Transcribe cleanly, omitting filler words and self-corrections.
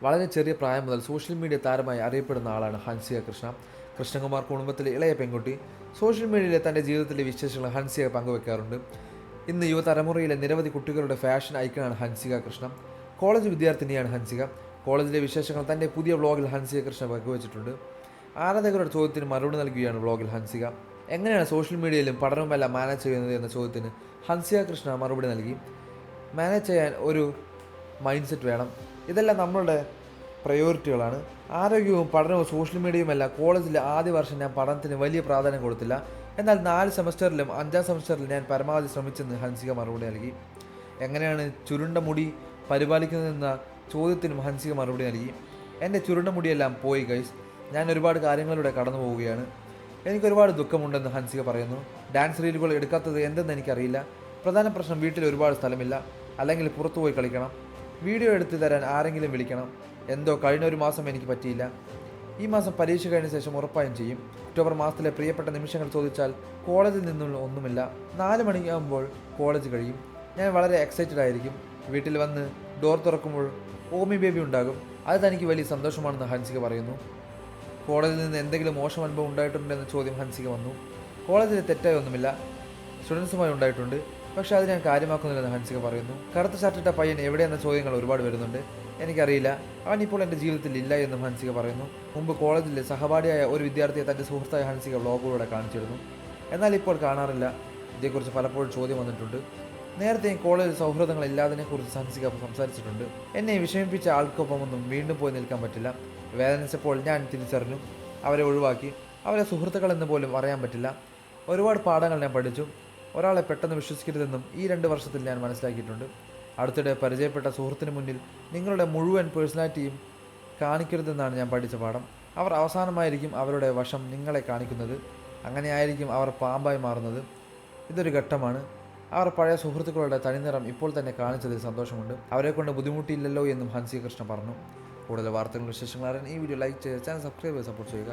വളരെ ചെറിയ പ്രായം മുതൽ സോഷ്യൽ മീഡിയ താരമായി അറിയപ്പെടുന്ന ആളാണ് ഹൻസിക കൃഷ്ണ. കൃഷ്ണകുമാർ കുടുംബത്തിലെ ഇളയ പെൺകുട്ടി. സോഷ്യൽ മീഡിയയിലെ തൻ്റെ ജീവിതത്തിലെ വിശേഷങ്ങൾ ഹൻസിക പങ്കുവെക്കാറുണ്ട്. ഇന്ന് യുവതലമുറയിലെ നിരവധി കുട്ടികളുടെ ഫാഷൻ ഐക്കണാണ് ഹൻസിക കൃഷ്ണ. കോളേജ് വിദ്യാർത്ഥിനിയാണ് ഹൻസിക. കോളേജിലെ വിശേഷങ്ങൾ തൻ്റെ പുതിയ വ്ളോഗിൽ ഹൻസിക കൃഷ്ണ പങ്കുവച്ചിട്ടുണ്ട്. ആരാധകരുടെ ചോദ്യത്തിന് മറുപടി നൽകുകയാണ് വ്ളോഗിൽ ഹൻസിക. എങ്ങനെയാണ് സോഷ്യൽ മീഡിയയിലും പഠനവുമെല്ലാം മാനേജ് ചെയ്യുന്നത് എന്ന ചോദ്യത്തിന് ഹൻസിക കൃഷ്ണ മറുപടി നൽകി. മാനേജ് ചെയ്യാൻ ഒരു മൈൻഡ് സെറ്റ് വേണം. ഇതെല്ലാം നമ്മളുടെ പ്രയോറിറ്റികളാണ്. ആരോഗ്യവും പഠനവും സോഷ്യൽ മീഡിയയുമെല്ലാം. കോളേജിലെ ആദ്യ വർഷം ഞാൻ പഠനത്തിന് വലിയ പ്രാധാന്യം കൊടുത്തില്ല. എന്നാൽ 4 സെമസ്റ്ററിലും 5ാം സെമസ്റ്ററിൽ ഞാൻ പരമാവധി ശ്രമിച്ചെന്ന് ഹൻസിക മറുപടി നൽകി. എങ്ങനെയാണ് ചുരുണ്ട മുടി പരിപാലിക്കുന്നതെന്ന ചോദ്യത്തിനും ഹൻസിക മറുപടി നൽകി. എൻ്റെ ചുരുണ്ട മുടിയെല്ലാം പോയി ഗൈസ്. ഞാൻ ഒരുപാട് കാര്യങ്ങളിലൂടെ കടന്നു പോവുകയാണ്. എനിക്കൊരുപാട് ദുഃഖമുണ്ടെന്ന് ഹൻസിക പറയുന്നു. ഡാൻസ് റീലുകൾ എടുക്കാത്തത് എന്തെന്ന് എനിക്കറിയില്ല. പ്രധാന പ്രശ്നം വീട്ടിൽ ഒരുപാട് സ്ഥലമില്ല. അല്ലെങ്കിൽ പുറത്തുപോയി കളിക്കണം. വീഡിയോ എടുത്തു തരാൻ ആരെങ്കിലും വിളിക്കണം. എന്തോ കഴിഞ്ഞ ഒരു മാസം എനിക്ക് പറ്റിയില്ല. ഈ മാസം പരീക്ഷ കഴിഞ്ഞ ശേഷം ഉറപ്പായും ചെയ്യും. ഒക്ടോബർ മാസത്തിലെ പ്രിയപ്പെട്ട നിമിഷങ്ങൾ ചോദിച്ചാൽ കോളേജിൽ നിന്നുള്ള ഒന്നുമില്ല. 4 മണിയാകുമ്പോൾ കോളേജ് കഴിയും. ഞാൻ വളരെ എക്സൈറ്റഡ് ആയിരിക്കും. വീട്ടിൽ വന്ന് ഡോർ തുറക്കുമ്പോൾ ഓമി ബേബി ഉണ്ടാകും. അത് തനിക്ക് വലിയ സന്തോഷമാണെന്ന് ഹൻസിക പറയുന്നു. കോളേജിൽ നിന്ന് എന്തെങ്കിലും മോശം അനുഭവം ഉണ്ടായിട്ടുണ്ടെന്ന ചോദ്യം ഹൻസിക വന്നു. കോളേജിൽ തെറ്റായി ഒന്നുമില്ല. സ്റ്റുഡൻസുമായി ഉണ്ടായിട്ടുണ്ട്. പക്ഷേ അത് ഞാൻ കാര്യമാക്കുന്നില്ലെന്ന് ഹൻസിക പറയുന്നു. കറുത്ത ഷർട്ടിട്ട പയ്യൻ എവിടെയെന്ന ചോദ്യങ്ങൾ ഒരുപാട് വരുന്നുണ്ട്. എനിക്കറിയില്ല. അവൻ ഇപ്പോൾ എൻ്റെ ജീവിതത്തിൽ ഇല്ല എന്നും ഹൻസിക പറയുന്നു. മുമ്പ് കോളേജിലെ സഹപാഠിയായ ഒരു വിദ്യാർത്ഥിയെ തൻ്റെ സുഹൃത്തായ ഹൻസിക വ്ളോഗിലൂടെ കാണിച്ചിരുന്നു. എന്നാൽ ഇപ്പോൾ കാണാറില്ല. ഇതേക്കുറിച്ച് പലപ്പോഴും ചോദ്യം വന്നിട്ടുണ്ട്. നേരത്തെയും കോളേജ് സൗഹൃദങ്ങൾ ഇല്ലാതിനെക്കുറിച്ച് ഹൻസിക സംസാരിച്ചിട്ടുണ്ട്. എന്നെ വിഷമിപ്പിച്ച ആൾക്കൊപ്പമൊന്നും വീണ്ടും പോയി നിൽക്കാൻ പറ്റില്ല. വേദനിച്ചപ്പോൾ ഞാൻ തിരിച്ചറിഞ്ഞു. അവരെ ഒഴിവാക്കി. അവരെ സുഹൃത്തുക്കളെന്ന് പോലും അറിയാൻ പറ്റില്ല. ഒരുപാട് പാഠങ്ങൾ ഞാൻ പഠിച്ചു. ഒരാളെ പെട്ടെന്ന് വിശ്വസിക്കരുതെന്നും ഈ 2 വർഷത്തിൽ ഞാൻ മനസ്സിലാക്കിയിട്ടുണ്ട്. അടുത്തിടെ പരിചയപ്പെട്ട സുഹൃത്തിന് മുന്നിൽ നിങ്ങളുടെ മുഴുവൻ പേഴ്സണാലിറ്റിയും കാണിക്കരുതെന്നാണ് ഞാൻ പഠിച്ച പാഠം. അവർ അവസാനമായിരിക്കും അവരുടെ വശം നിങ്ങളെ കാണിക്കുന്നത്. അങ്ങനെയായിരിക്കും അവർ പാമ്പായി മാറുന്നത്. ഇതൊരു ഘട്ടമാണ്. അവർ പഴയ സുഹൃത്തുക്കളുടെ തനിനിറം ഇപ്പോൾ തന്നെ കാണിച്ചതിൽ സന്തോഷമുണ്ട്. അവരെക്കൊണ്ട് ബുദ്ധിമുട്ടിയില്ലല്ലോ എന്നും ഹൻസിക കൃഷ്ണ പറഞ്ഞു. കൂടുതൽ വാർത്തകളും വിശേഷങ്ങളും അറിയാൻ ഈ വീഡിയോ ലൈക്ക് ചെയ്യുക, ചാനൽ സബ്സ്ക്രൈബ് ചെയ്ത് സപ്പോർട്ട് ചെയ്യുക.